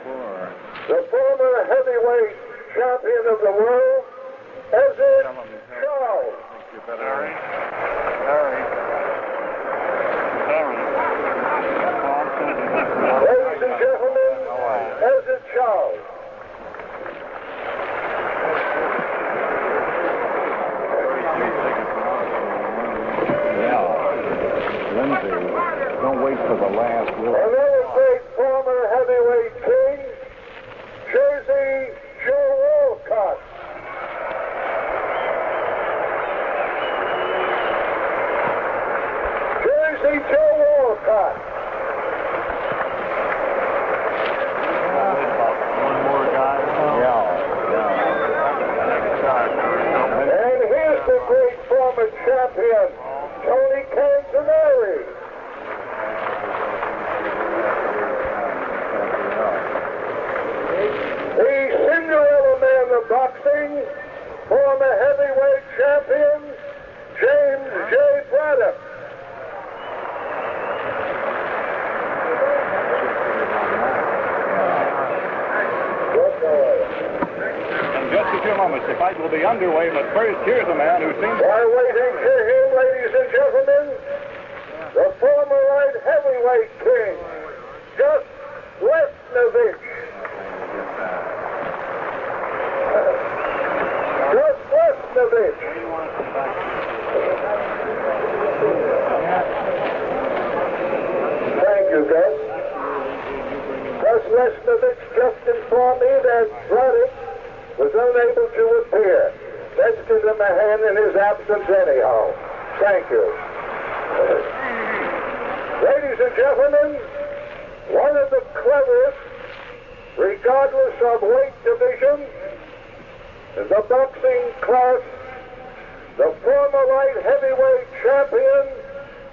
the former heavyweight champion of the world, Ezzard Charles. Ladies and gentlemen, Ezzard Charles. Don't wait for the last word. Another great former heavyweight king, Jersey Joe Walcott. Jersey Joe Walcott. One more guy. And here's the great former champion, Tony Canzoneri. The Cinderella man of boxing, former heavyweight champion, James J. Braddock. In just a few moments, the fight will be underway, but first, here's a man who seems... While waiting for him, ladies and gentlemen, the former light heavyweight king, Gus Lesnovich. Gus Lesnovich. Thank you, Gus. Gus Lesnovich just informed me that Braddock was unable to appear. Let's give him a hand in his absence anyhow. Thank you. Ladies and gentlemen, one of the cleverest, regardless of weight division, in the boxing class, the former light heavyweight champion,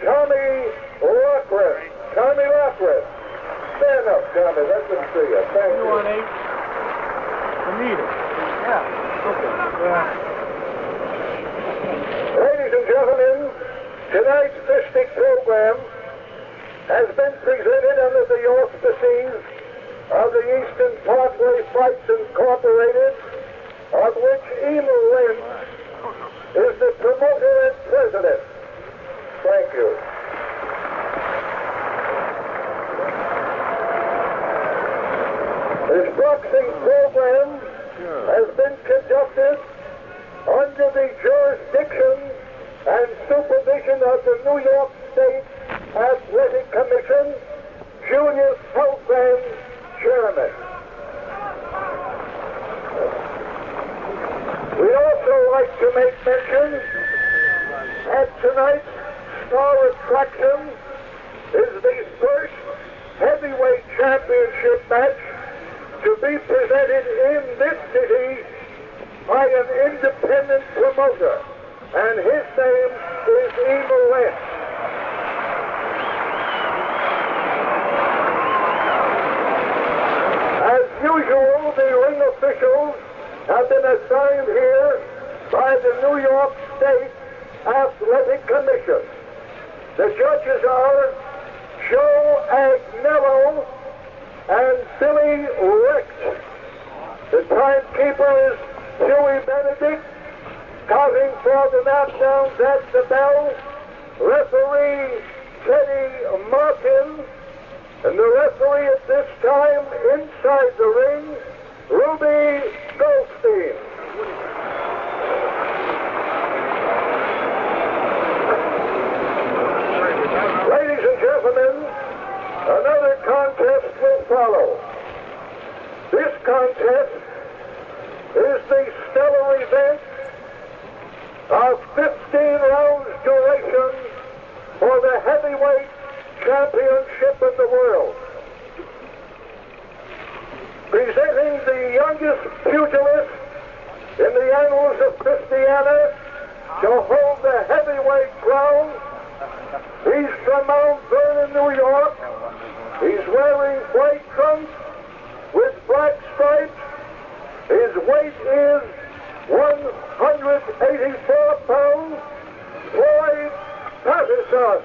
Tommy Lockwood. Tommy Lockwood. Stand up, Tommy. Let them see you. Thank you. Ladies and gentlemen, tonight's district program has been presented under the auspices of the Eastern Parkway Fights Incorporated, of which Emil Lynch is the promoter and president. Thank you. This boxing program has been conducted under the jurisdiction and supervision of the New York State Athletic Commission, Junior Program Chairman. We'd also like to make mention that tonight's star attraction is the first heavyweight championship match to be presented in this city by an independent promoter, and his name is Emil Lynch. As usual, the ring officials have been assigned here by the New York State Athletic Commission. The judges are Joe Agnello and Billy Rex. The timekeeper is Huey Benedict, counting for the knockdowns at the bell. Referee Teddy Martin, and the referee at this time inside the ring, Ruby Goldstein. Ladies and gentlemen, another contest will follow. This contest is the stellar event of 15 rounds duration for the heavyweight championship in the world. Presenting the youngest pugilist in the annals of Christiana to hold the heavyweight crown. He's from Mount Vernon, New York. He's wearing white trunks with black stripes. His weight is 184 pounds. Floyd Patterson.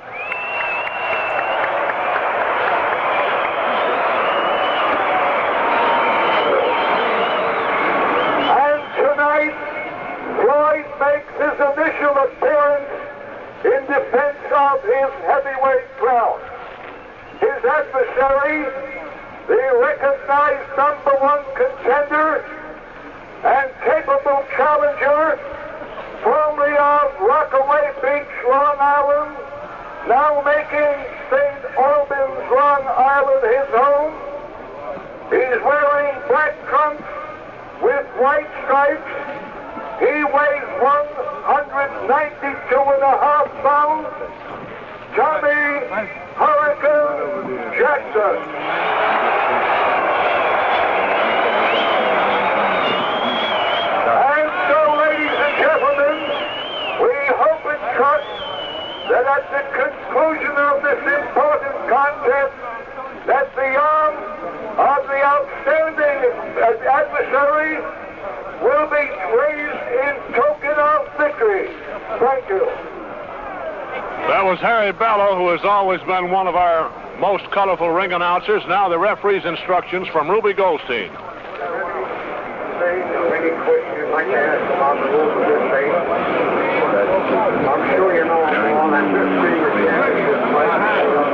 adversary, the recognized #1 contender and capable challenger, formerly of Rockaway Beach, Long Island, now making St. Albans, Long Island his home. He's wearing black trunks with white stripes. He weighs 192.5 pounds. Tommy Hurricane Jackson. And so, ladies and gentlemen, we hope and trust that at the conclusion of this important contest, that the arm of the outstanding adversary will be raised in token of victory. Thank you. That was Harry Bello, who has always been one of our most colorful ring announcers. Now the referee's instructions from Ruby Goldstein. Any questions you'd like to ask about the rules of this thing? I'm sure you know all that history with the championship fight.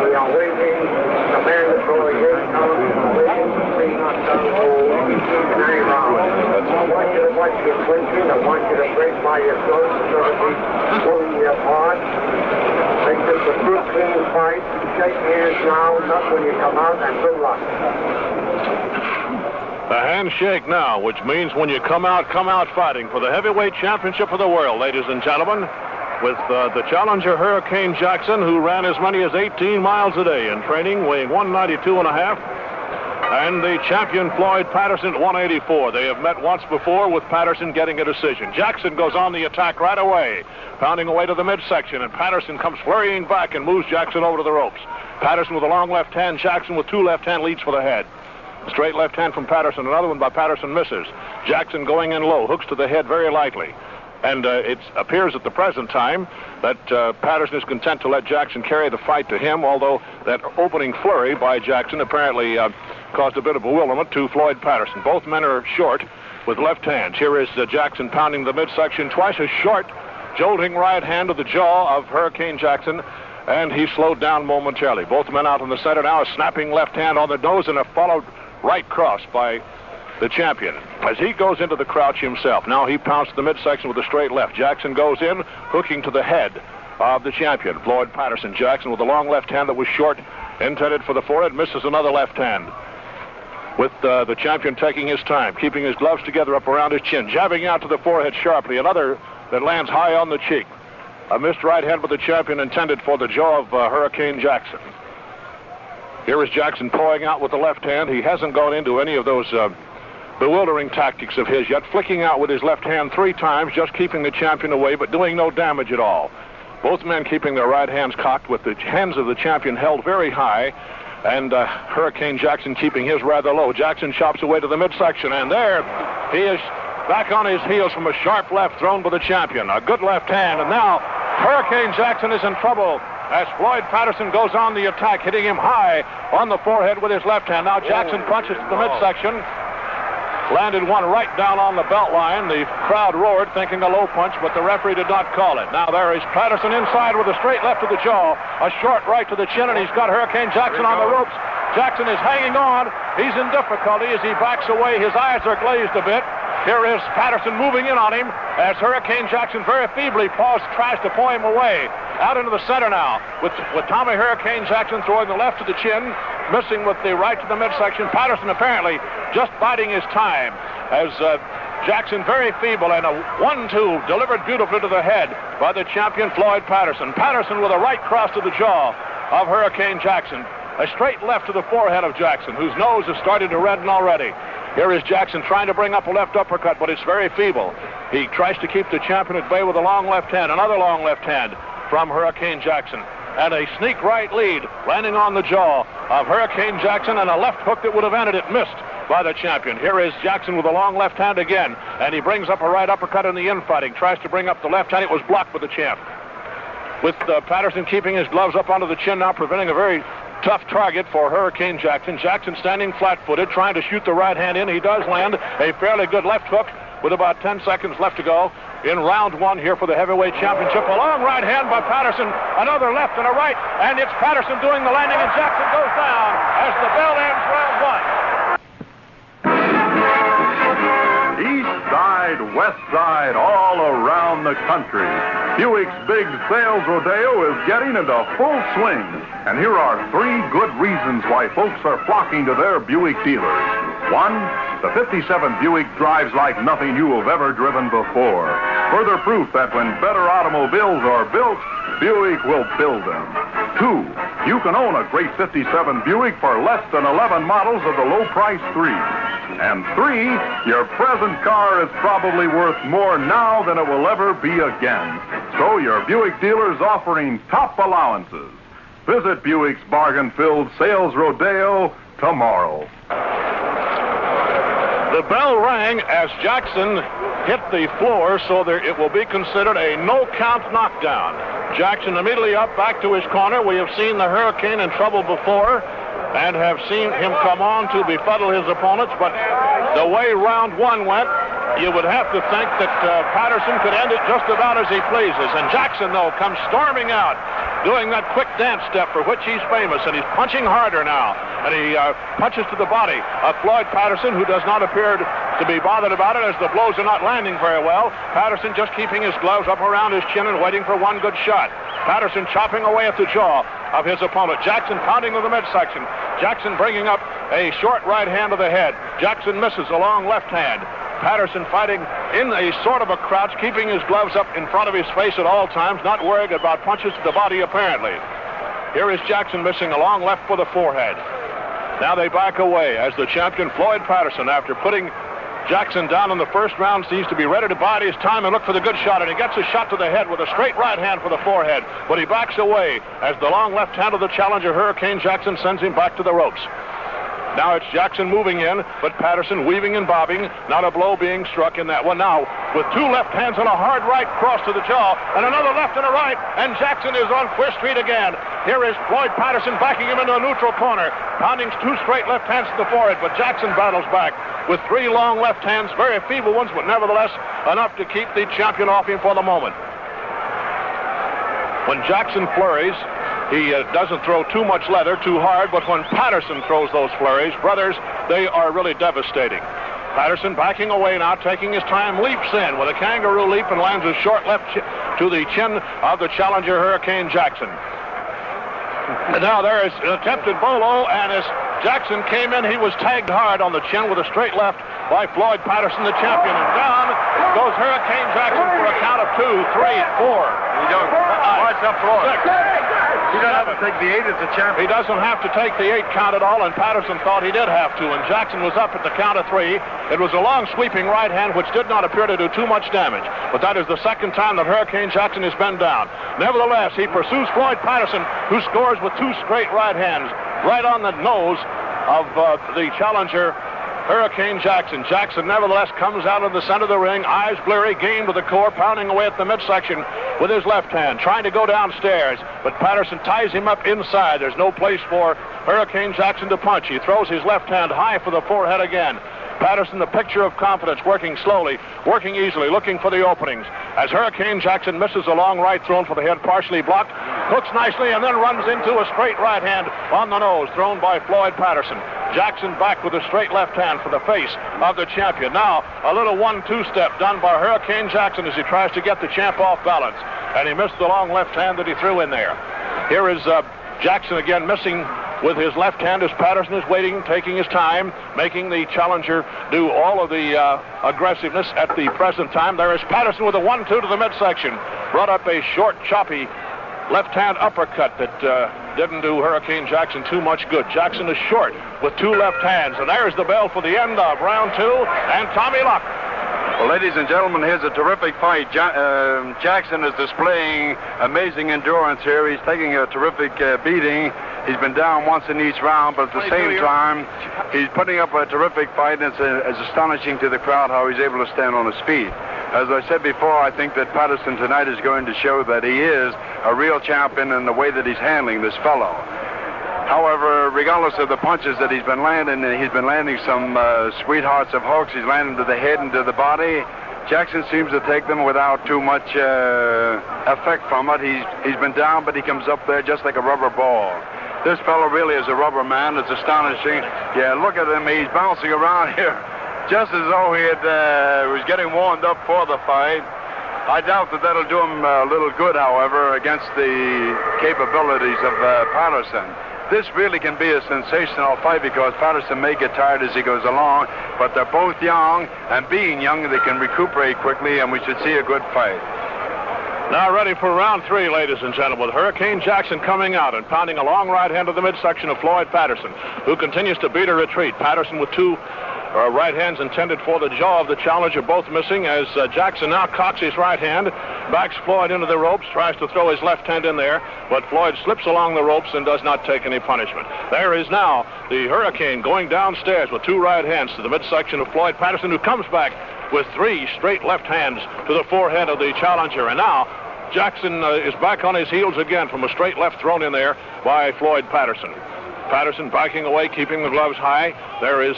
We are waiting the mandatory 8 counts, waiting to see in any round. I want you to watch your clinching. I want you to break by your throat so that we pulling you apart. Make this a good, clean fight. Shake hands now, not when you come out, and good luck. The handshake now, which means when you come out fighting for the heavyweight championship of the world, ladies and gentlemen, with the challenger Hurricane Jackson, who ran as many as 18 miles a day in training, weighing 192.5, and the champion Floyd Patterson at 184. They have met once before, with Patterson getting a decision. Jackson goes on the attack right away, pounding away to the midsection, and Patterson comes flurrying back and moves Jackson over to the ropes. Patterson with a long left hand, Jackson with 2 left hand leads for the head. Straight left hand from Patterson, another one by Patterson misses. Jackson going in low, hooks to the head very lightly. And it appears at the present time that Patterson is content to let Jackson carry the fight to him, although that opening flurry by Jackson apparently caused a bit of bewilderment to Floyd Patterson. Both men are short with left hands. Here is Jackson pounding the midsection twice as short, jolting right hand to the jaw of Hurricane Jackson, and he slowed down momentarily. Both men out in the center now, a snapping left hand on the nose and a followed right cross by the champion as he goes into the crouch himself. Now he pounced the midsection with a straight left. Jackson goes in, hooking to the head of the champion, Floyd Patterson. Jackson with a long left hand that was short, intended for the forehead, misses another left hand. With the champion taking his time, keeping his gloves together up around his chin, jabbing out to the forehead sharply, another that lands high on the cheek. A missed right hand with the champion intended for the jaw of Hurricane Jackson. Here is Jackson pulling out with the left hand. He hasn't gone into any of those bewildering tactics of his yet, flicking out with his left hand 3 times, just keeping the champion away, but doing no damage at all. Both men keeping their right hands cocked with the hands of the champion held very high, and Hurricane Jackson keeping his rather low. Jackson chops away to the midsection, and there he is back on his heels from a sharp left thrown by the champion. A good left hand, and now Hurricane Jackson is in trouble as Floyd Patterson goes on the attack, hitting him high on the forehead with his left hand. Now Jackson punches to the midsection. Landed one right down on the belt line. The crowd roared, thinking a low punch, but the referee did not call it. Now there is Patterson inside with a straight left to the jaw, a short right to the chin, and he's got Hurricane Jackson on the ropes. Jackson is hanging on. He's in difficulty as he backs away. His eyes are glazed a bit. Here is Patterson moving in on him as Hurricane Jackson very feebly tries to pull him away. Out into the center now with Tommy Hurricane Jackson throwing the left to the chin, missing with the right to the midsection. Patterson apparently just biding his time as Jackson very feeble, and a 1-2 delivered beautifully to the head by the champion Floyd Patterson. Patterson with a right cross to the jaw of Hurricane Jackson. A straight left to the forehead of Jackson, whose nose has started to redden already. Here is Jackson trying to bring up a left uppercut, but it's very feeble. He tries to keep the champion at bay with a long left hand, another long left hand from Hurricane Jackson. And a sneak right lead landing on the jaw of Hurricane Jackson, and a left hook that would have ended it missed by the champion. Here is Jackson with a long left hand again, and he brings up a right uppercut in the infighting. Tries to bring up the left hand. It was blocked by the champ. With Patterson keeping his gloves up onto the chin now, preventing a very tough target for Hurricane Jackson. Jackson standing flat-footed, trying to shoot the right hand in. He does land a fairly good left hook with about 10 seconds left to go in round one here for the heavyweight championship. A long right hand by Patterson, another left and a right, and it's Patterson doing the landing, and Jackson goes down as the bell ends round one. East side, west side, all around the country, Buick's big sales rodeo is getting into full swing. And here are 3 good reasons why folks are flocking to their Buick dealers. 1, the 57 Buick drives like nothing you have ever driven before. Further proof that when better automobiles are built, Buick will build them. 2, you can own a great 57 Buick for less than 11 models of the low-price 3. And 3, your present car is probably worth more now than it will ever be again. So your Buick dealer is offering top allowances. Visit Buick's bargain-filled sales rodeo tomorrow. The bell rang as Jackson hit the floor, so it will be considered a no-count knockdown. Jackson immediately up back to his corner. We have seen the Hurricane in trouble before and have seen him come on to befuddle his opponents, but the way round one went, you would have to think that Patterson could end it just about as he pleases. And Jackson, though, comes storming out, doing that quick dance step for which he's famous, and he's punching harder now. And he punches to the body of Floyd Patterson, who does not appear to be bothered about it as the blows are not landing very well. Patterson just keeping his gloves up around his chin and waiting for one good shot. Patterson chopping away at the jaw of his opponent. Jackson pounding to the midsection. Jackson bringing up a short right hand to the head. Jackson misses a long left hand. Patterson fighting in a sort of a crouch, keeping his gloves up in front of his face at all times, not worried about punches to the body apparently. Here is Jackson missing a long left for the forehead. Now they back away as the champion Floyd Patterson, after putting Jackson down in the first round, seems to be ready to bide his time and look for the good shot, and he gets a shot to the head with a straight right hand for the forehead, but he backs away as the long left hand of the challenger Hurricane Jackson sends him back to the ropes. Now it's Jackson moving in, but Patterson weaving and bobbing, not a blow being struck in that one. Now, with 2 left hands and a hard right cross to the jaw, and another left and a right, and Jackson is on Queer Street again. Here is Floyd Patterson backing him into a neutral corner, pounding 2 straight left hands to the forehead, but Jackson battles back with 3 long left hands, very feeble ones, but nevertheless enough to keep the champion off him for the moment. When Jackson flurries, he doesn't throw too much leather, too hard, but when Patterson throws those flurries, brothers, they are really devastating. Patterson backing away now, taking his time, leaps in with a kangaroo leap and lands a short left to the chin of the challenger Hurricane Jackson. And now there is an attempted bolo, and as Jackson came in, he was tagged hard on the chin with a straight left by Floyd Patterson, the champion. And down goes Hurricane Jackson for a count of 2, 3, 4. What's up, Floyd? 6. He doesn't have to take the 8 as a champion. He doesn't have to take the 8 count at all, and Patterson thought he did have to, and Jackson was up at the count of 3. It was a long sweeping right hand which did not appear to do too much damage, but that is the second time that Hurricane Jackson has been down. Nevertheless, he pursues Floyd Patterson, who scores with 2 straight right hands right on the nose of the challenger Hurricane Jackson. Jackson nevertheless comes out of the center of the ring, eyes bleary, game to the core, pounding away at the midsection with his left hand, trying to go downstairs, but Patterson ties him up inside. There's no place for Hurricane Jackson to punch. He throws his left hand high for the forehead again. Patterson, the picture of confidence, working slowly, working easily, looking for the openings. As Hurricane Jackson misses a long right thrown for the head, partially blocked, hooks nicely, and then runs into a straight right hand on the nose, thrown by Floyd Patterson. Jackson back with a straight left hand for the face of the champion. Now, a little 1-2 step done by Hurricane Jackson as he tries to get the champ off balance, and he missed the long left hand that he threw in there. Here is Jackson again missing with his left hand as Patterson is waiting, taking his time, making the challenger do all of the aggressiveness at the present time. There is Patterson with a 1-2 to the midsection. Brought up a short, choppy left-hand uppercut that didn't do Hurricane Jackson too much good. Jackson is short with 2 left hands. And there's the bell for the end of round 2, and Tommy Lock. Well, ladies and gentlemen, here's a terrific fight. Jackson is displaying amazing endurance here. He's taking a terrific beating. He's been down once in each round, but at the same time, he's putting up a terrific fight, and it's astonishing to the crowd how he's able to stand on his feet. As I said before, I think that Patterson tonight is going to show that he is a real champion in the way that he's handling this fellow. However, regardless of the punches that he's been landing some sweethearts of hooks. He's landing to the head and to the body. Jackson seems to take them without too much effect from it. He's been down, but he comes up there just like a rubber ball. This fellow really is a rubber man. It's astonishing. Yeah, look at him. He's bouncing around here just as though he was getting warmed up for the fight. I doubt that that'll do him a little good, however, against the capabilities of Patterson. This really can be a sensational fight because Patterson may get tired as he goes along, but they're both young, and being young, they can recuperate quickly, and we should see a good fight. Now ready for round 3, ladies and gentlemen. Hurricane Jackson coming out and pounding a long right hand to the midsection of Floyd Patterson, who continues to beat a retreat. Patterson with 2 right hands intended for the jaw of the challenger, both missing, as Jackson now cocks his right hand, backs Floyd into the ropes, tries to throw his left hand in there, but Floyd slips along the ropes and does not take any punishment. There is now the Hurricane going downstairs with 2 right hands to the midsection of Floyd Patterson, who comes back with 3 straight left hands to the forehead of the challenger. And now Jackson is back on his heels again from a straight left thrown in there by Floyd Patterson. Patterson backing away, keeping the gloves high. There is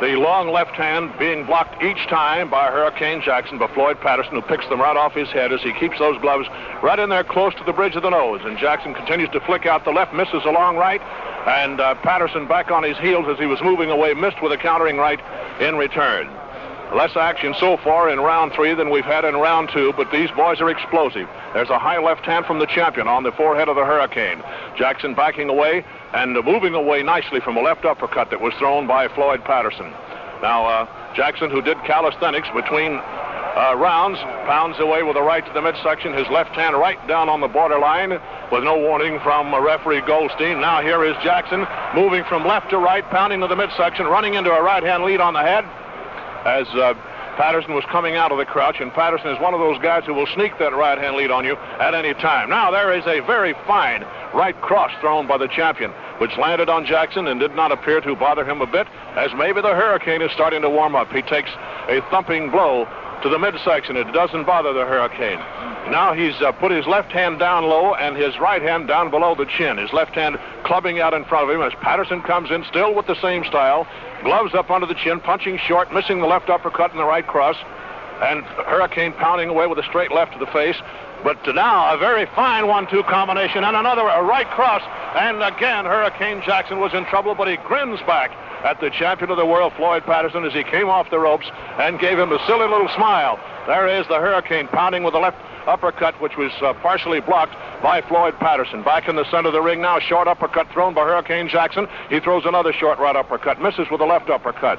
the long left hand being blocked each time by Hurricane Jackson, but Floyd Patterson, who picks them right off his head as he keeps those gloves right in there close to the bridge of the nose. And Jackson continues to flick out the left, misses a long right, and Patterson back on his heels as he was moving away, missed with a countering right in return. Less action so far in round 3 than we've had in round 2, but these boys are explosive. There's a high left hand from the champion on the forehead of the Hurricane. Jackson backing away and moving away nicely from a left uppercut that was thrown by Floyd Patterson. Now, Jackson, who did calisthenics between rounds, pounds away with a right to the midsection, his left hand right down on the borderline with no warning from referee Goldstein. Now here is Jackson moving from left to right, pounding to the midsection, running into a right-hand lead on the head as Patterson was coming out of the crouch, and Patterson is one of those guys who will sneak that right-hand lead on you at any time. Now there is a very fine right cross thrown by the champion, which landed on Jackson and did not appear to bother him a bit, as maybe the Hurricane is starting to warm up. He takes a thumping blow to the midsection. It doesn't bother the Hurricane. Now he's put his left hand down low and his right hand down below the chin, his left hand clubbing out in front of him as Patterson comes in still with the same style, gloves up under the chin, punching short, missing the left uppercut and the right cross, and Hurricane pounding away with a straight left to the face. But now a very fine 1-2 combination and another right cross, and again Hurricane Jackson was in trouble, but he grins back at the champion of the world, Floyd Patterson, as he came off the ropes and gave him a silly little smile. There is the Hurricane pounding with the left uppercut, which was partially blocked by Floyd Patterson. Back in the center of the ring now, short uppercut thrown by Hurricane Jackson. He throws another short right uppercut, misses with the left uppercut,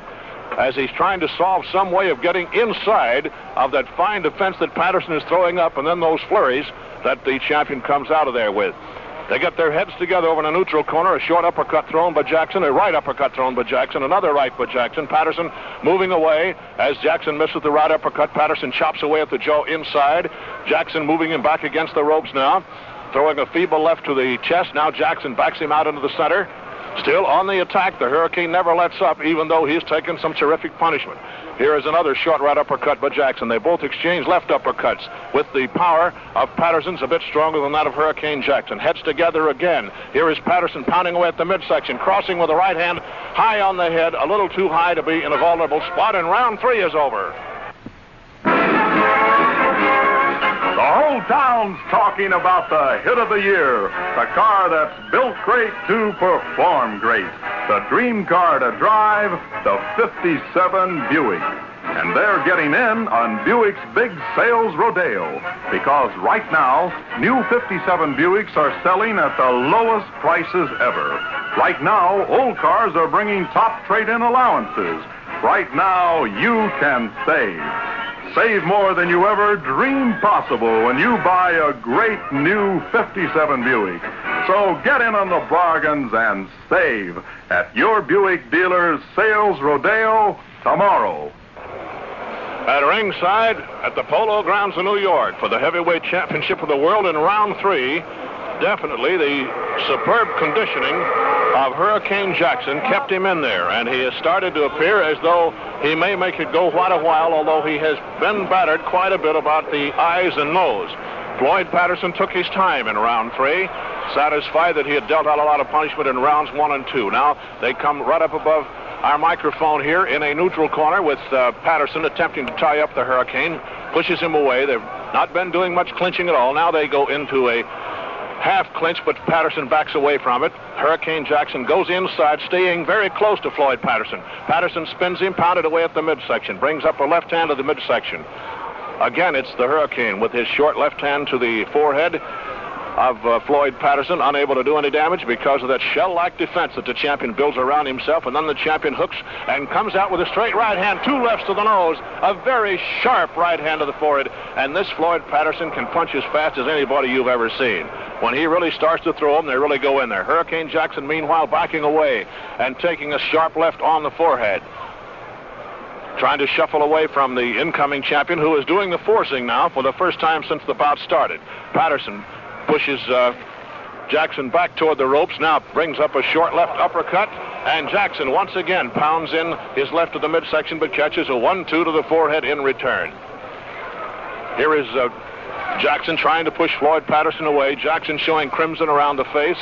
as he's trying to solve some way of getting inside of that fine defense that Patterson is throwing up, and then those flurries that the champion comes out of there with. They get their heads together over in a neutral corner, a short uppercut thrown by Jackson, a right uppercut thrown by Jackson, another right by Jackson. Patterson moving away as Jackson misses the right uppercut. Patterson chops away at the jaw inside. Jackson moving him back against the ropes now, throwing a feeble left to the chest. Now Jackson backs him out into the center. Still on the attack, the Hurricane never lets up, even though he's taken some terrific punishment. Here is another short right uppercut by Jackson. They both exchange left uppercuts, with the power of Patterson's a bit stronger than that of Hurricane Jackson. Heads together again. Here is Patterson pounding away at the midsection, crossing with the right hand high on the head, a little too high to be in a vulnerable spot, and round 3 is over. The whole town's talking about the hit of the year, the car that's built great to perform great, the dream car to drive, the 57 Buick. And they're getting in on Buick's big sales rodeo, because right now, new 57 Buicks are selling at the lowest prices ever. Right now, old cars are bringing top trade-in allowances. Right now, you can save. Save more than you ever dreamed possible when you buy a great new 57 Buick. So get in on the bargains and save at your Buick dealer's sales rodeo tomorrow. At Ringside at the Polo Grounds in New York for the heavyweight championship of the world in round 3, definitely the superb conditioning of Hurricane Jackson kept him in there, and he has started to appear as though he may make it go quite a while, although he has been battered quite a bit about the eyes and nose. Floyd Patterson took his time in round 3. satisfied that he had dealt out a lot of punishment in rounds 1 and 2. Now they come right up above our microphone here in a neutral corner with Patterson attempting to tie up the Hurricane, pushes him away. They've not been doing much clinching at all. Now they go into a half clinch, but Patterson backs away from it. Hurricane Jackson goes inside, staying very close to Floyd Patterson. Patterson spins him, pounded away at the midsection, brings up a left hand to the midsection. Again, it's the Hurricane with his short left hand to the forehead of Floyd Patterson, unable to do any damage because of that shell-like defense that the champion builds around himself. And then the champion hooks and comes out with a straight right hand, 2 lefts to the nose, a very sharp right hand to the forehead. And this Floyd Patterson can punch as fast as anybody you've ever seen. When he really starts to throw them, they really go in there. Hurricane Jackson, meanwhile, backing away and taking a sharp left on the forehead, trying to shuffle away from the incoming champion, who is doing the forcing now for the first time since the bout started. Patterson pushes Jackson back toward the ropes, now brings up a short left uppercut, and Jackson once again pounds in his left to the midsection, but catches a 1-2 to the forehead in return. Here is Jackson trying to push Floyd Patterson away. Jackson showing crimson around the face,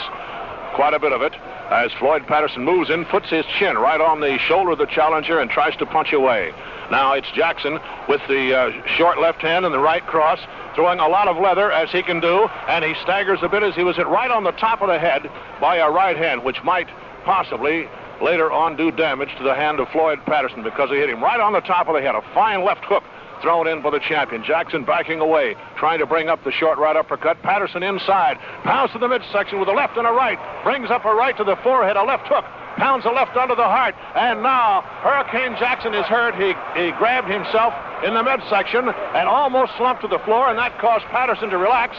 quite a bit of it, as Floyd Patterson moves in, puts his chin right on the shoulder of the challenger and tries to punch away. Now it's Jackson with the short left hand and the right cross, throwing a lot of leather as he can do, and he staggers a bit as he was hit right on the top of the head by a right hand, which might possibly later on do damage to the hand of Floyd Patterson because he hit him right on the top of the head. A fine left hook thrown in for the champion. Jackson backing away, trying to bring up the short right uppercut. Patterson inside, pounds to the midsection with a left and a right, brings up a right to the forehead, a left hook, pounds a left under the heart, and now Hurricane Jackson is hurt. He grabbed himself in the midsection and almost slumped to the floor, and that caused Patterson to relax,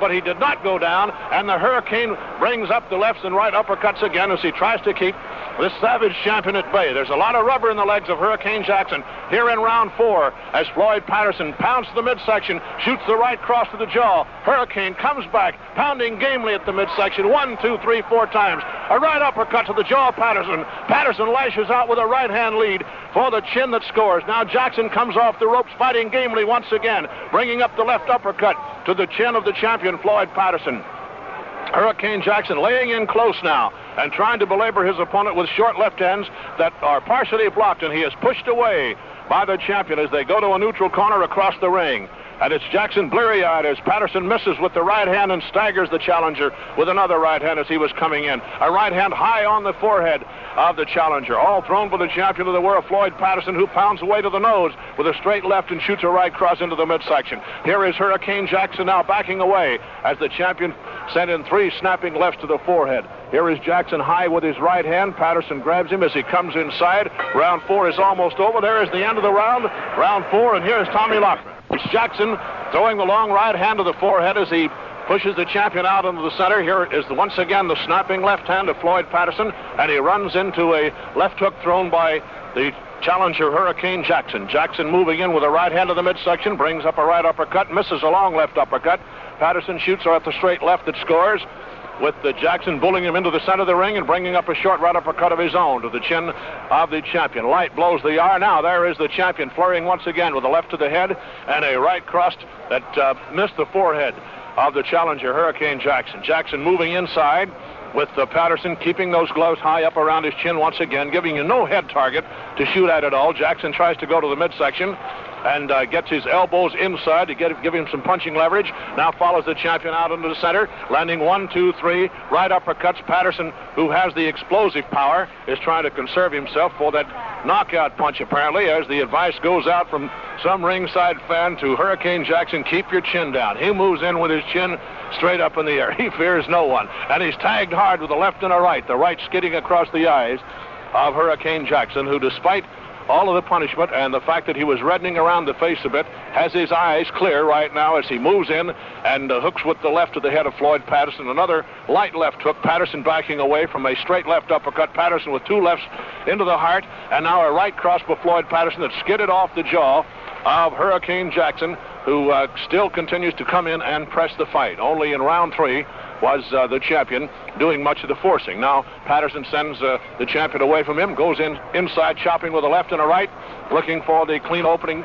but he did not go down, and the Hurricane brings up the lefts and right uppercuts again as he tries to keep this savage champion at bay. There's a lot of rubber in the legs of Hurricane Jackson here in round 4 as Floyd Patterson pounds to the midsection, shoots the right cross to the jaw. Hurricane comes back, pounding gamely at the midsection 1, 2, 3, 4 times. A right uppercut to the jaw of Patterson. Patterson lashes out with a right hand lead for the chin that scores. Now Jackson comes off the ropes, fighting gamely once again, bringing up the left uppercut to the chin of the champion, Floyd Patterson. Hurricane Jackson laying in close now and trying to belabor his opponent with short left hands that are partially blocked, and he is pushed away by the champion as they go to a neutral corner across the ring. And it's Jackson bleary-eyed as Patterson misses with the right hand and staggers the challenger with another right hand as he was coming in. A right hand high on the forehead of the challenger, all thrown by the champion of the world, Floyd Patterson, who pounds away to the nose with a straight left and shoots a right cross into the midsection. Here is Hurricane Jackson now backing away as the champion sent in 3 snapping lefts to the forehead. Here is Jackson high with his right hand. Patterson grabs him as he comes inside. Round 4 is almost over. There is the end of the round, round 4, and here is Tommy Loughran. It's Jackson throwing the long right hand to the forehead as he pushes the champion out into the center. Here is once again the snapping left hand of Floyd Patterson, and he runs into a left hook thrown by the challenger Hurricane Jackson. Jackson moving in with a right hand to the midsection, brings up a right uppercut, misses a long left uppercut. Patterson shoots her at the straight left that scores, with the Jackson bullying him into the center of the ring and bringing up a short right uppercut of his own to the chin of the champion. Light blows the hour. Now there is the champion flurrying once again with a left to the head and a right crossed that missed the forehead of the challenger Hurricane Jackson. Jackson moving inside with Patterson keeping those gloves high up around his chin once again, giving you no head target to shoot at all. Jackson tries to go to the midsection and gets his elbows inside to give him some punching leverage. Now follows the champion out into the center, landing 1, 2, 3 right uppercuts. Patterson, who has the explosive power, is trying to conserve himself for that knockout punch, apparently, as the advice goes out from some ringside fan to Hurricane Jackson, keep your chin down. He moves in with his chin straight up in the air. He fears no one, and he's tagged hard with a left and a right, the right skidding across the eyes of Hurricane Jackson, who, despite all of the punishment and the fact that he was reddening around the face a bit, has his eyes clear right now as he moves in and hooks with the left to the head of Floyd Patterson. Another light left hook. Patterson backing away from a straight left uppercut. Patterson with 2 lefts into the heart, and now a right cross by Floyd Patterson that skidded off the jaw of Hurricane Jackson, who still continues to come in and press the fight. Only in round 3 was the champion doing much of the forcing. Now Patterson sends the champion away from him, goes inside chopping with a left and a right, looking for the clean opening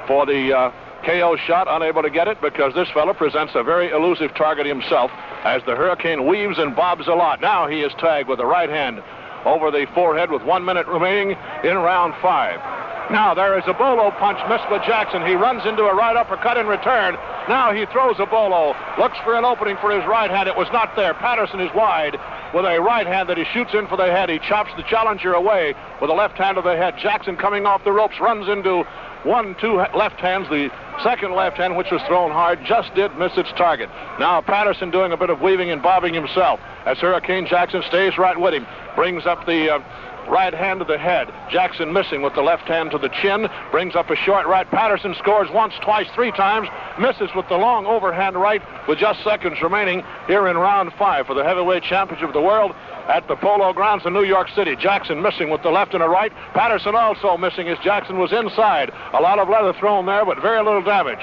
for the KO shot, unable to get it because this fellow presents a very elusive target himself as the Hurricane weaves and bobs a lot. Now he is tagged with the right hand over the forehead with 1 minute remaining in round 5. Now there is a bolo punch missed by Jackson. He runs into a right uppercut in return. Now he throws a bolo, looks for an opening for his right hand. It was not there. Patterson is wide with a right hand that he shoots in for the head. He chops the challenger away with a left hand to the head. Jackson coming off the ropes runs into two left hands. The second left hand, which was thrown hard, just did miss its target. Now Patterson doing a bit of weaving and bobbing himself as Hurricane Jackson stays right with him. Brings up the right hand to the head. Jackson missing with the left hand to the chin. Brings up a short right. Patterson scores once, twice, 3 times. Misses with the long overhand right with just seconds remaining here in round 5 for the heavyweight championship of the world at the Polo Grounds in New York City. Jackson missing with the left and a right. Patterson also missing as Jackson was inside. A lot of leather thrown there, but very little damage.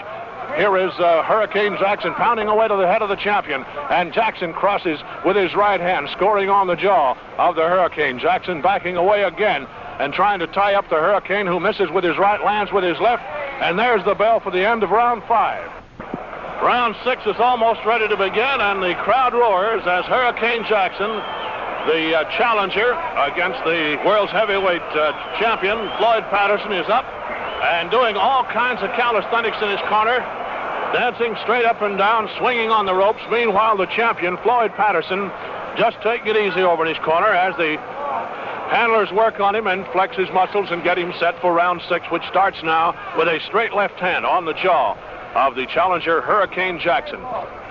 Here is Hurricane Jackson pounding away to the head of the champion, and Jackson crosses with his right hand, scoring on the jaw of the Hurricane. Jackson backing away again and trying to tie up the Hurricane, who misses with his right, lands with his left, and there's the bell for the end of round 5. Round 6 is almost ready to begin, and the crowd roars as Hurricane Jackson, the challenger against the world's heavyweight champion, Floyd Patterson, is up and doing all kinds of calisthenics in his corner, dancing straight up and down, swinging on the ropes. Meanwhile, the champion, Floyd Patterson, just taking it easy over in his corner as the handlers work on him and flex his muscles and get him set for round 6, which starts now with a straight left hand on the jaw of the challenger, Hurricane Jackson.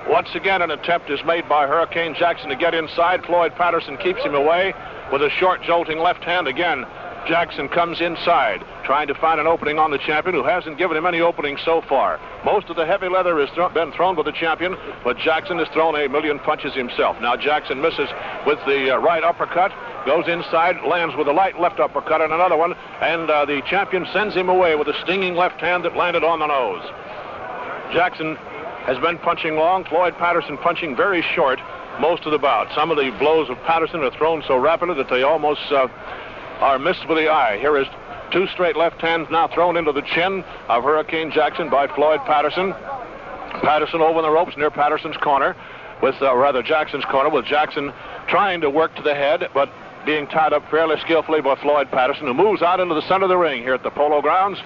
Once again, an attempt is made by Hurricane Jackson to get inside. Floyd Patterson keeps him away with a short, jolting left hand. Again, Jackson comes inside, trying to find an opening on the champion, who hasn't given him any opening so far. Most of the heavy leather has been thrown by the champion, but Jackson has thrown a million punches himself. Now Jackson misses with the right uppercut, goes inside, lands with a light left uppercut and another one, and the champion sends him away with a stinging left hand that landed on the nose. Jackson has been punching long, Floyd Patterson punching very short most of the bout. Some of the blows of Patterson are thrown so rapidly that they almost are missed with the eye. Here is 2 straight left hands now thrown into the chin of Hurricane Jackson by Floyd Patterson. Patterson over the ropes near Patterson's corner, with Jackson's corner, with Jackson trying to work to the head, but being tied up fairly skillfully by Floyd Patterson, who moves out into the center of the ring here at the Polo Grounds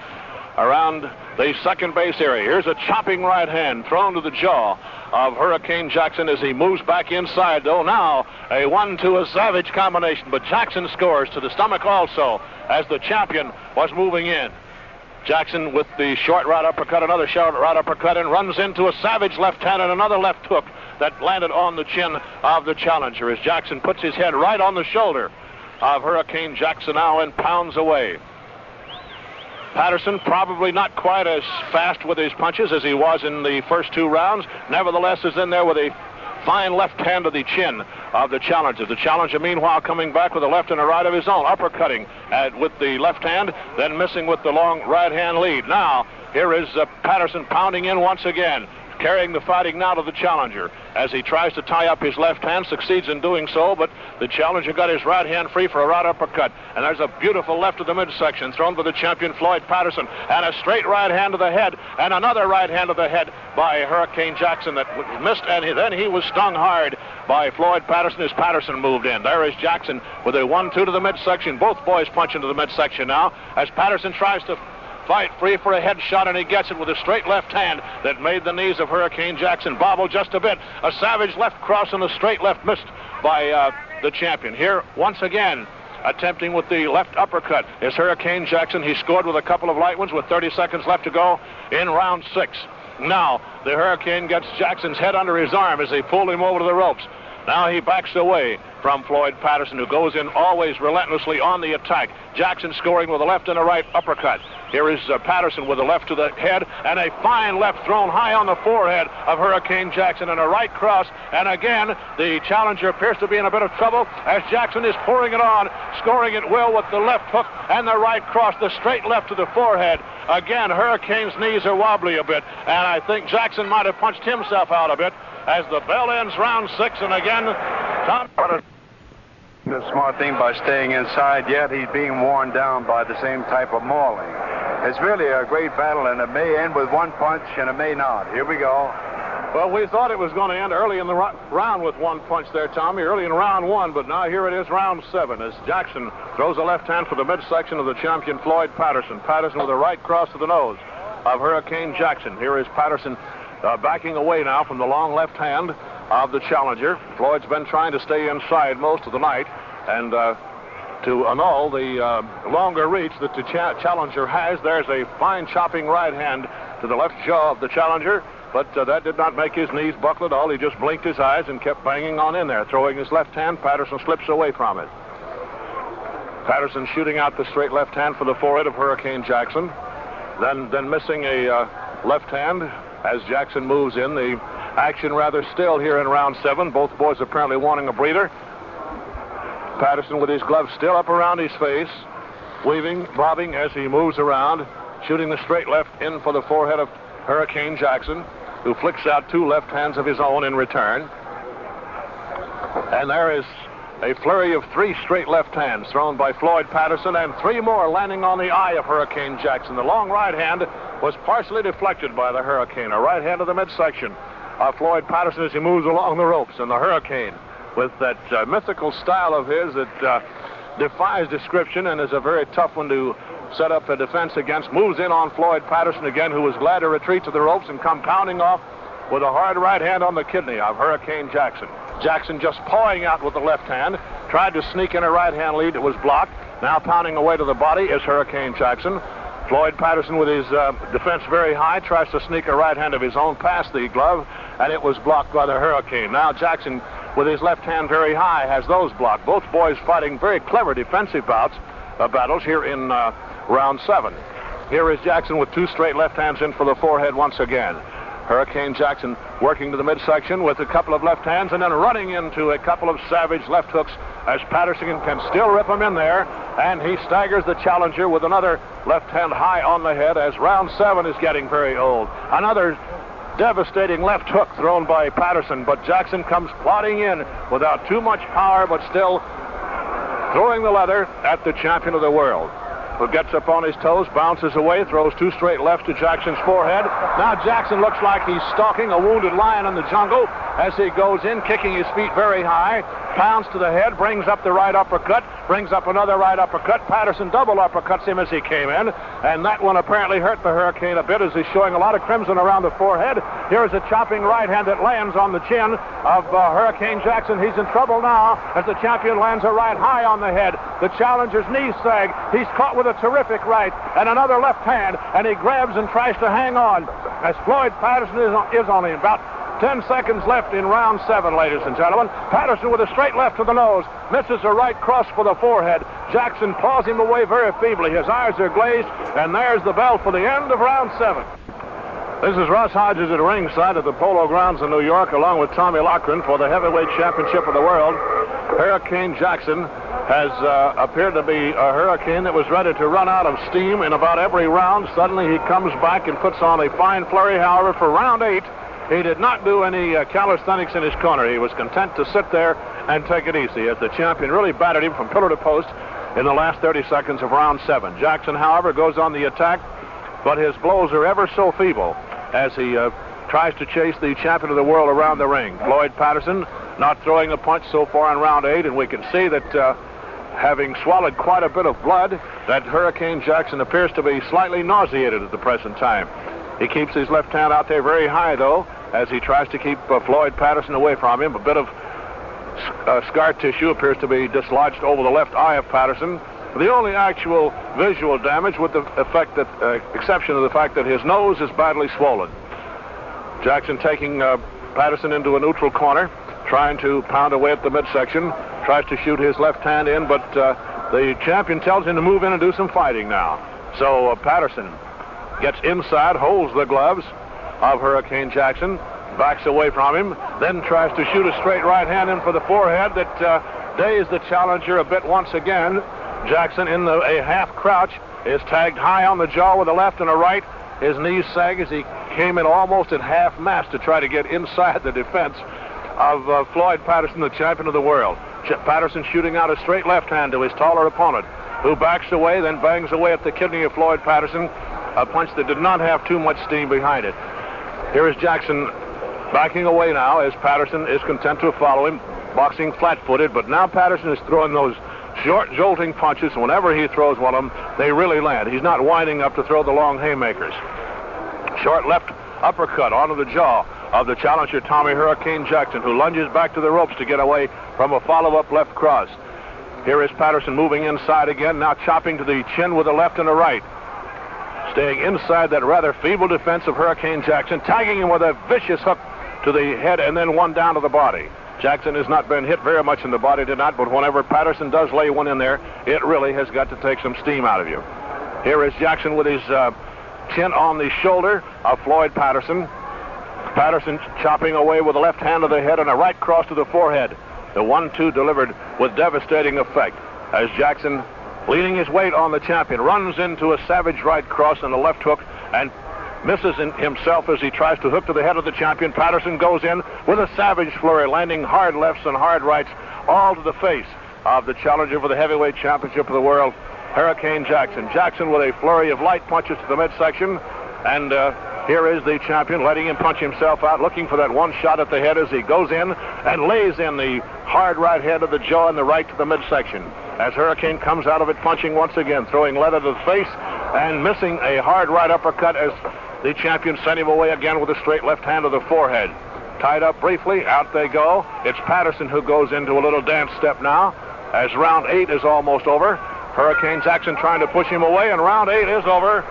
around the second base area. Here's a chopping right hand thrown to the jaw of Hurricane Jackson as he moves back inside, though. Now a 1-2, a savage combination, but Jackson scores to the stomach also as the champion was moving in. Jackson with the short right uppercut, another short right uppercut, and runs into a savage left hand and another left hook that landed on the chin of the challenger as Jackson puts his head right on the shoulder of Hurricane Jackson now and pounds away. Patterson probably not quite as fast with his punches as he was in the first 2 rounds. Nevertheless, is in there with a fine left hand to the chin of the challenger. The challenger, meanwhile, coming back with a left and a right of his own, uppercutting with the left hand, then missing with the long right hand lead. Now, here is Patterson pounding in once again, carrying the fighting now to the challenger as he tries to tie up his left hand, succeeds in doing so, but the challenger got his right hand free for a right uppercut, and there's a beautiful left to the midsection thrown by the champion Floyd Patterson, and a straight right hand to the head, and another right hand to the head by Hurricane Jackson that was missed, and then he was stung hard by Floyd Patterson as Patterson moved in. There is Jackson with a 1-2 to the midsection. Both boys punch into the midsection now as Patterson tries to fight free for a headshot, and he gets it with a straight left hand that made the knees of Hurricane Jackson bobble just a bit. A savage left cross and a straight left missed by the champion. Here, once again, attempting with the left uppercut is Hurricane Jackson. He scored with a couple of light ones with 30 seconds left to go in round 6. Now, the Hurricane gets Jackson's head under his arm as they pull him over to the ropes. Now he backs away from Floyd Patterson, who goes in always relentlessly on the attack. Jackson scoring with a left and a right uppercut. Here is Patterson with a left to the head and a fine left thrown high on the forehead of Hurricane Jackson, and a right cross. And again, the challenger appears to be in a bit of trouble as Jackson is pouring it on, scoring it well with the left hook and the right cross, the straight left to the forehead. Again, Hurricane's knees are wobbly a bit, and I think Jackson might have punched himself out a bit as the bell ends round 6, and again, Tom... The smart thing by staying inside, yet he's being worn down by the same type of mauling. It's really a great battle, and it may end with one punch, and it may not. Here we go. Well, we thought it was going to end early in the round with one punch there, Tommy, early in round 1, but now here it is, round 7, as Jackson throws a left hand for the midsection of the champion, Floyd Patterson. Patterson with a right cross to the nose of Hurricane Jackson. Here is Patterson backing away now from the long left hand of the challenger. Floyd's been trying to stay inside most of the night, and to annul the longer reach that the challenger has, there's a fine chopping right hand to the left jaw of the challenger. But that did not make his knees buckle at all. He just blinked his eyes and kept banging on in there. Throwing his left hand, Patterson slips away from it. Patterson shooting out the straight left hand for the forehead of Hurricane Jackson. Then missing a left hand as Jackson moves in. The action rather still here in round 7. Both boys apparently wanting a breather. Patterson with his gloves still up around his face, weaving, bobbing as he moves around, shooting the straight left in for the forehead of Hurricane Jackson, who flicks out 2 left hands of his own in return. And there is a flurry of 3 straight left hands thrown by Floyd Patterson, and 3 more landing on the eye of Hurricane Jackson. The long right hand was partially deflected by the Hurricane. A right hand to the midsection of Floyd Patterson as he moves along the ropes. And the Hurricane, with that mythical style of his that defies description and is a very tough one to set up a defense against, moves in on Floyd Patterson again, who was glad to retreat to the ropes and come pounding off with a hard right hand on the kidney of Hurricane Jackson. Jackson just pawing out with the left hand, tried to sneak in a right hand lead that was blocked. Now pounding away to the body is Hurricane Jackson. Floyd Patterson with his defense very high tries to sneak a right hand of his own past the glove, and it was blocked by the Hurricane. Now Jackson with his left hand very high has those blocked. Both boys fighting very clever defensive battles here in round 7. Here is Jackson with 2 straight left hands in for the forehead once again. Hurricane Jackson working to the midsection with a couple of left hands and then running into a couple of savage left hooks as Patterson can still rip him in there, and he staggers the challenger with another left hand high on the head as round 7 is getting very old. Another devastating left hook thrown by Patterson, but Jackson comes plodding in without too much power, but still throwing the leather at the champion of the world, who gets up on his toes, bounces away, throws 2 straight lefts to Jackson's forehead. Now Jackson looks like he's stalking a wounded lion in the jungle as he goes in, kicking his feet very high, pounds to the head, brings up the right uppercut, brings up another right uppercut. Patterson double uppercuts him as he came in, and that one apparently hurt the Hurricane a bit as he's showing a lot of crimson around the forehead. Here's a chopping right hand that lands on the chin of Hurricane Jackson. He's in trouble now as the champion lands a right high on the head. The challenger's knees sag. He's caught with a terrific right and another left hand, and he grabs and tries to hang on as Floyd Patterson is only about 10 seconds left in round 7, ladies and gentlemen. Patterson with a straight left to the nose, misses a right cross for the forehead. Jackson paws him away very feebly. His eyes are glazed, and there's the bell for the end of round 7. This is Russ Hodges at ringside at the Polo Grounds in New York, along with Tommy Loughran for the heavyweight championship of the world. Hurricane Jackson has appeared to be a Hurricane that was ready to run out of steam in about every round. Suddenly he comes back and puts on a fine flurry. However, for round 8, he did not do any calisthenics in his corner. He was content to sit there and take it easy as the champion really battered him from pillar to post in the last 30 seconds of round 7. Jackson, however, goes on the attack, but his blows are ever so feeble as he tries to chase the champion of the world around the ring. Floyd Patterson not throwing a punch so far in round 8, and we can see that having swallowed quite a bit of blood, that Hurricane Jackson appears to be slightly nauseated at the present time. He keeps his left hand out there very high, though, as he tries to keep Floyd Patterson away from him. A bit of scar tissue appears to be dislodged over the left eye of Patterson. The only actual visual damage with the exception of the fact that his nose is badly swollen. Jackson taking Patterson into a neutral corner, trying to pound away at the midsection, tries to shoot his left hand in, but the champion tells him to move in and do some fighting now. So Patterson gets inside, holds the gloves of Hurricane Jackson, backs away from him, then tries to shoot a straight right hand in for the forehead that dazed the challenger a bit once again. Jackson in a half crouch is tagged high on the jaw with a left and a right. His knees sag as he came in almost at half mast to try to get inside the defense of Floyd Patterson, the champion of the world. Patterson shooting out a straight left hand to his taller opponent, who backs away, then bangs away at the kidney of Floyd Patterson, a punch that did not have too much steam behind it. Here is Jackson backing away now as Patterson is content to follow him, boxing flat-footed, but now Patterson is throwing those short, jolting punches. Whenever he throws one of them, they really land. He's not winding up to throw the long haymakers. Short left uppercut onto the jaw of the challenger, Tommy Hurricane Jackson, who lunges back to the ropes to get away from a follow-up left cross. Here is Patterson moving inside again, now chopping to the chin with a left and a right. Staying inside that rather feeble defense of Hurricane Jackson, tagging him with a vicious hook to the head and then one down to the body. Jackson has not been hit very much in the body tonight, but whenever Patterson does lay one in there, it really has got to take some steam out of you. Here is Jackson with his chin on the shoulder of Floyd Patterson. Patterson chopping away with a left hand to the head and a right cross to the forehead. The 1-2 delivered with devastating effect as Jackson, leaning his weight on the champion, runs into a savage right cross and a left hook and misses himself as he tries to hook to the head of the champion. Patterson goes in with a savage flurry, landing hard lefts and hard rights, all to the face of the challenger for the heavyweight championship of the world, Hurricane Jackson. Jackson with a flurry of light punches to the midsection, and here is the champion letting him punch himself out, looking for that one shot at the head as he goes in and lays in the hard right head of the jaw and the right to the midsection. As Hurricane comes out of it punching once again, throwing leather to the face and missing a hard right uppercut as the champion sent him away again with a straight left hand to the forehead. Tied up briefly, out they go. It's Patterson who goes into a little dance step now as round 8 is almost over. Hurricane Jackson trying to push him away, and round 8 is over.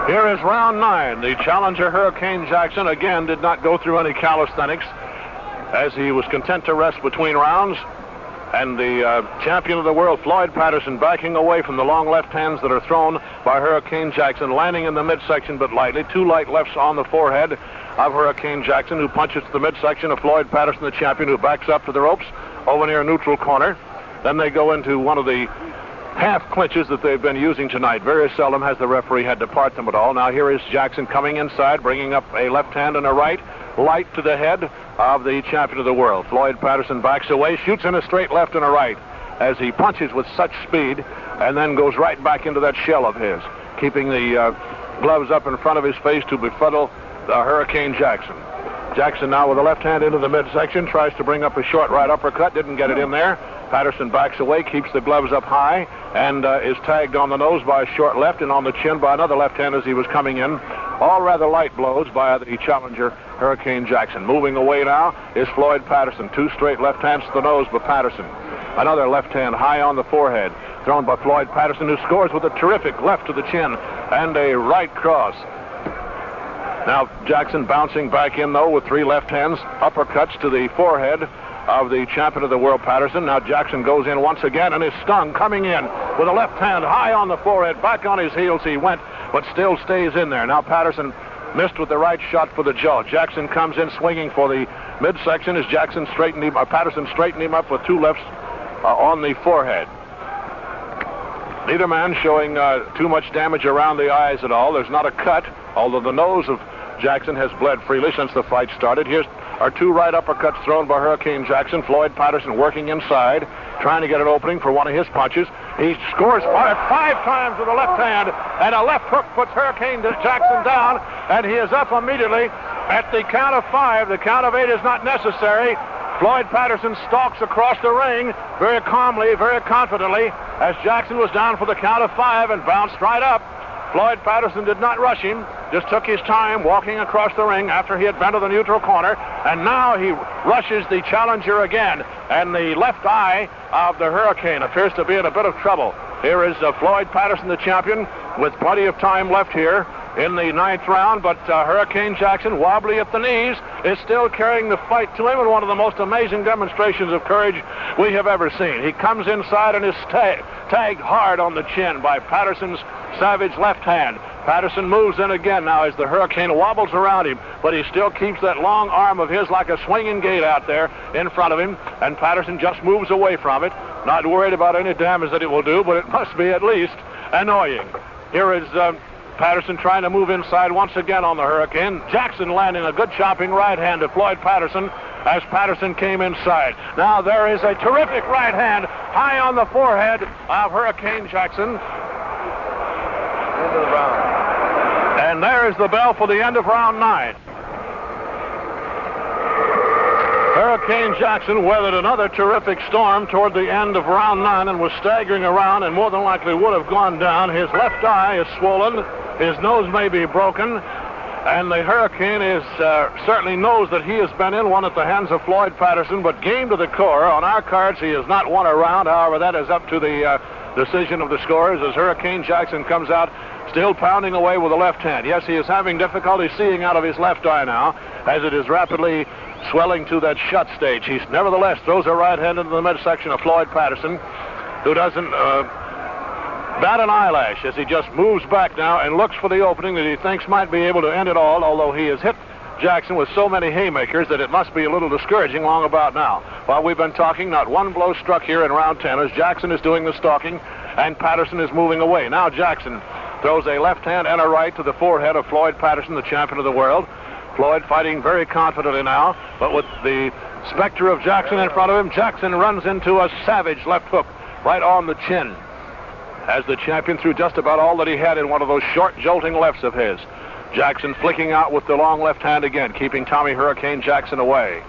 Here is round 9. The challenger, Hurricane Jackson, again did not go through any calisthenics as he was content to rest between rounds. And the champion of the world, Floyd Patterson, backing away from the long left hands that are thrown by Hurricane Jackson, landing in the midsection but lightly. 2 light lefts on the forehead of Hurricane Jackson, who punches to the midsection of Floyd Patterson, the champion, who backs up to the ropes over near neutral corner. Then they go into one of the half clinches that they've been using tonight. Very seldom has the referee had to part them at all. Now here is Jackson coming inside, bringing up a left hand and a right, light to the head of the champion of the world. Floyd Patterson backs away, shoots in a straight left and a right as he punches with such speed and then goes right back into that shell of his, keeping the gloves up in front of his face to befuddle Hurricane Jackson. Jackson now with the left hand into the midsection, tries to bring up a short right uppercut, didn't get it in there. Patterson backs away, keeps the gloves up high, and is tagged on the nose by a short left and on the chin by another left hand as he was coming in. All rather light blows by the challenger, Hurricane Jackson. Moving away now is Floyd Patterson. 2 straight left hands to the nose by Patterson. Another left hand high on the forehead, thrown by Floyd Patterson, who scores with a terrific left to the chin and a right cross. Now Jackson bouncing back in, though, with 3 left hands, uppercuts to the forehead of the champion of the world, Patterson. Now Jackson goes in once again and is stung, coming in with a left hand high on the forehead. Back on his heels he went, but still stays in there. Now Patterson missed with the right shot for the jaw. Jackson comes in swinging for the midsection as Patterson straightened him up with 2 lefts on the forehead. Neither man showing too much damage around the eyes at all. There's not a cut, although the nose of Jackson has bled freely since the fight started. Here are 2 right uppercuts thrown by Hurricane Jackson. Floyd Patterson working inside, trying to get an opening for one of his punches. He scores 5 times with a left hand, and a left hook puts Hurricane Jackson down, and he is up immediately at the count of 5. The count of 8 is not necessary. Floyd Patterson stalks across the ring very calmly, very confidently, as Jackson was down for the count of 5 and bounced right up. Floyd Patterson did not rush him, just took his time walking across the ring after he had been to the neutral corner, and now he rushes the challenger again, and the left eye of the Hurricane appears to be in a bit of trouble. Here is Floyd Patterson, the champion, with plenty of time left here in the 9th round, but Hurricane Jackson, wobbly at the knees, is still carrying the fight to him in one of the most amazing demonstrations of courage we have ever seen. He comes inside and is tagged hard on the chin by Patterson's savage left hand. Patterson moves in again now as the Hurricane wobbles around him, but he still keeps that long arm of his like a swinging gate out there in front of him, and Patterson just moves away from it, not worried about any damage that it will do, but it must be at least annoying. Here is Patterson trying to move inside once again on the Hurricane. Jackson landing a good chopping right hand to Floyd Patterson as Patterson came inside. Now there is a terrific right hand high on the forehead of Hurricane Jackson. End of the round. And there's the bell for the end of round 9. Hurricane Jackson weathered another terrific storm toward the end of round 9 and was staggering around and more than likely would have gone down. His left eye is swollen. His nose may be broken. And the Hurricane certainly knows that he has been in one at the hands of Floyd Patterson, but game to the core. On our cards, he has not won a round. However, that is up to the decision of the scorers as Hurricane Jackson comes out still pounding away with the left hand. Yes, he is having difficulty seeing out of his left eye now as it is rapidly swelling to that shut stage. He nevertheless throws a right hand into the midsection of Floyd Patterson, who doesn't bat an eyelash as he just moves back now and looks for the opening that he thinks might be able to end it all, although he has hit Jackson with so many haymakers that it must be a little discouraging long about now. While we've been talking, not one blow struck here in round 10 as Jackson is doing the stalking and Patterson is moving away. Now Jackson throws a left hand and a right to the forehead of Floyd Patterson, the champion of the world. Floyd fighting very confidently now, but with the specter of Jackson in front of him, Jackson runs into a savage left hook right on the chin as the champion threw just about all that he had in one of those short, jolting lefts of his. Jackson flicking out with the long left hand again, keeping Tommy Hurricane Jackson away.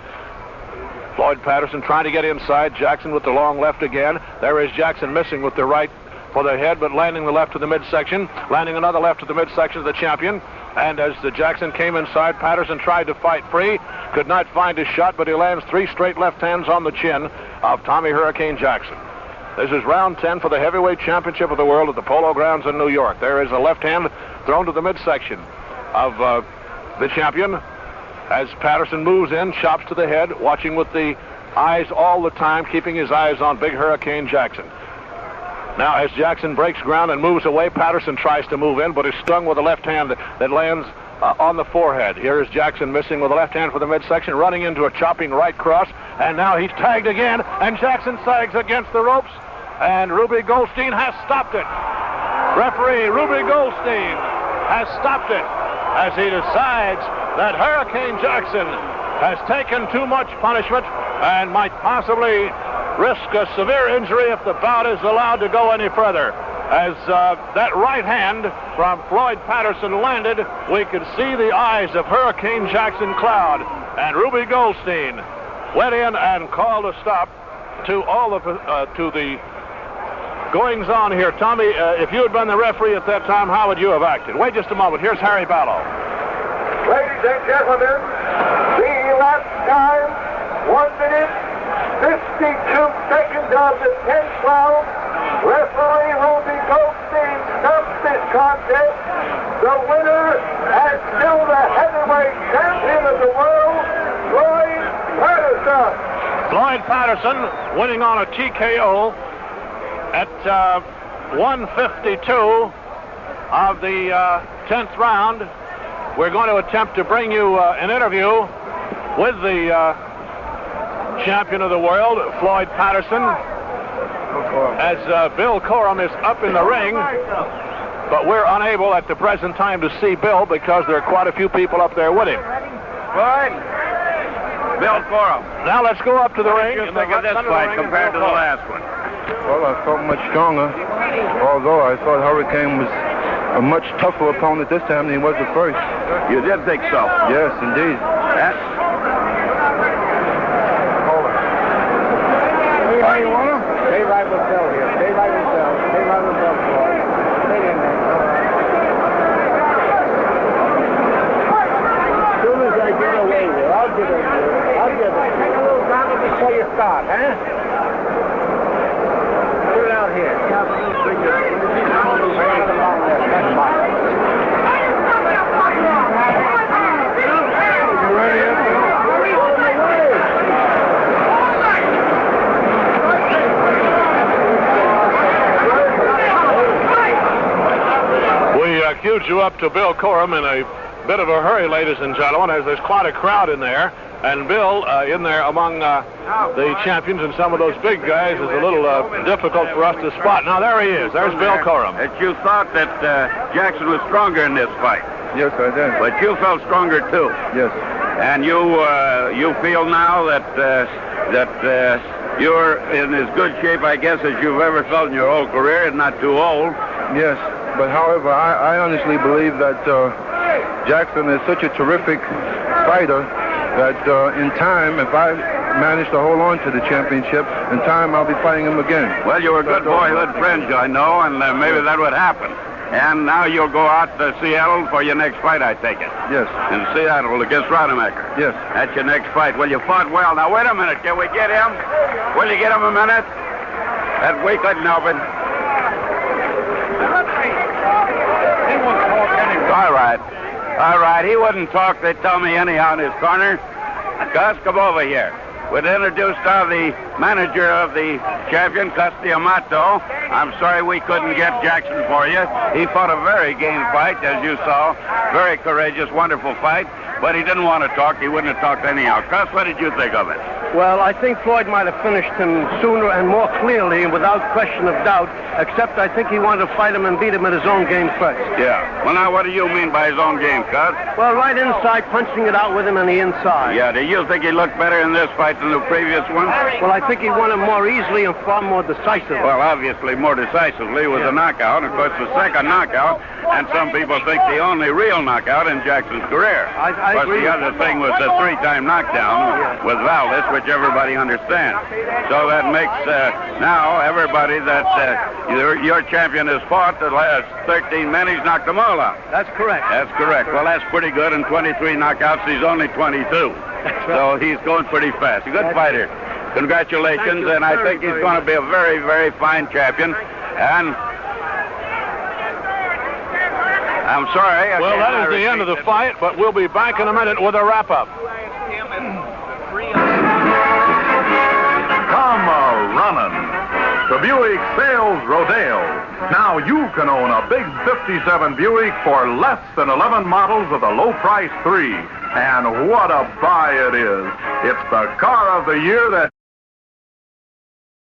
Floyd Patterson trying to get inside. Jackson with the long left again. There is Jackson missing with the right for the head, but landing the left to the midsection. Landing another left to the midsection of the champion. And as the Jackson came inside, Patterson tried to fight free. Could not find his shot, but he lands 3 straight left hands on the chin of Tommy Hurricane Jackson. This is round 10 for the heavyweight championship of the world at the Polo Grounds in New York. There is a left hand thrown to the midsection of the champion as Patterson moves in, chops to the head, watching with the eyes all the time, keeping his eyes on big Hurricane Jackson. Now as Jackson breaks ground and moves away, Patterson tries to move in, but is stung with a left hand that lands on the forehead. Here is Jackson missing with a left hand for the midsection, running into a chopping right cross, and now he's tagged again, and Jackson sags against the ropes, and Ruby Goldstein has stopped it. Referee Ruby Goldstein has stopped it as he decides that Hurricane Jackson has taken too much punishment and might possibly risk a severe injury if the bout is allowed to go any further. As that right hand from Floyd Patterson landed, we could see the eyes of Hurricane Jackson cloud, and Ruby Goldstein went in and called a stop to all of to the goings on here. Tommy, if you had been the referee at that time, how would you have acted? Wait just a moment. Here's Harry Ballow. Ladies and gentlemen, the last time, 1 minute, 52 seconds of the 10th round. Referee Ruby Goldstein stops this contest. The winner and still the heavyweight champion of the world, Floyd Patterson. Floyd Patterson winning on a TKO at 1:52 of the 10th round. We're going to attempt to bring you an interview with the champion of the world, Floyd Patterson, as Bill Corum is up in the ring, but we're unable at the present time to see Bill because there are quite a few people up there with him. Floyd, Bill Corum. Now let's go up to the ring. What do you think of this fight compared to the last one? Well, I felt much stronger, although I thought Hurricane was a much tougher opponent this time than he was the first. You did think so? Yes, indeed. How you want him? Stay right with Bill here. Stay right with Bill. Stay right with Bill, Floyd. Stay in there. As soon as I get away here, I'll give it. Take a little time before you start, huh? Put it out here. You ready yet, Bill? We queued you up to Bill Corum in a bit of a hurry, ladies and gentlemen, as there's quite a crowd in there. And Bill, in there among the champions and some of those big guys, is a little difficult for us to spot. Now, there he is. There's Bill Corum. That you thought that Jackson was stronger in this fight. Yes, I did. But you felt stronger, too. Yes. And you feel now that you're in as good shape, I guess, as you've ever felt in your whole career, and not too old. Yes. But however, I honestly believe that Jackson is such a terrific fighter that in time, if I manage to hold on to the championship, in time I'll be fighting him again. Well, you were good boyhood friends, I know, and maybe that would happen. And now you'll go out to Seattle for your next fight, I take it. Yes. In Seattle against Rademacher. Yes. That's your next fight. Well, you fought well. Now, wait a minute. Can we get him? Will you get him a minute? That weak couldn't open. All right. All right. He wouldn't talk. They tell me anyhow in his corner. Gus, come over here. We'll introduce now the manager of the champion, Amato. I'm sorry we couldn't get Jackson for you. He fought a very game fight, as you saw. Very courageous, wonderful fight. But he didn't want to talk. He wouldn't have talked anyhow. Gus, what did you think of it? Well, I think Floyd might have finished him sooner and more clearly and without question of doubt, except I think he wanted to fight him and beat him at his own game first. Yeah. Well, now, what do you mean by his own game, Gus? Well, right inside, punching it out with him on the inside. Yeah. Do you think he looked better in this fight than the previous one? Well, I think he won him more easily and far more decisively. Well, obviously, more decisively was a knockout. Of course, the second knockout, and some people think the only real knockout in Jackson's career. I agree. The other thing was the three-time knockdown with Valdez, which everybody understands. So that makes now everybody that your champion has fought the last 13 men, he's knocked them all out. That's correct. That's correct. Well, that's pretty good. In 23 knockouts, he's only 22. So he's going pretty fast. A good fighter. Congratulations, and I think he's going to be a very, very fine champion. And I'm sorry. Well, that is the end of the fight, but we'll be back in a minute with a wrap-up. Come a-runnin' to Buick Sales Rodeo. Now you can own a big 57 Buick for less than 11 models of the low-price 3. And what a buy it is. It's the car of the year that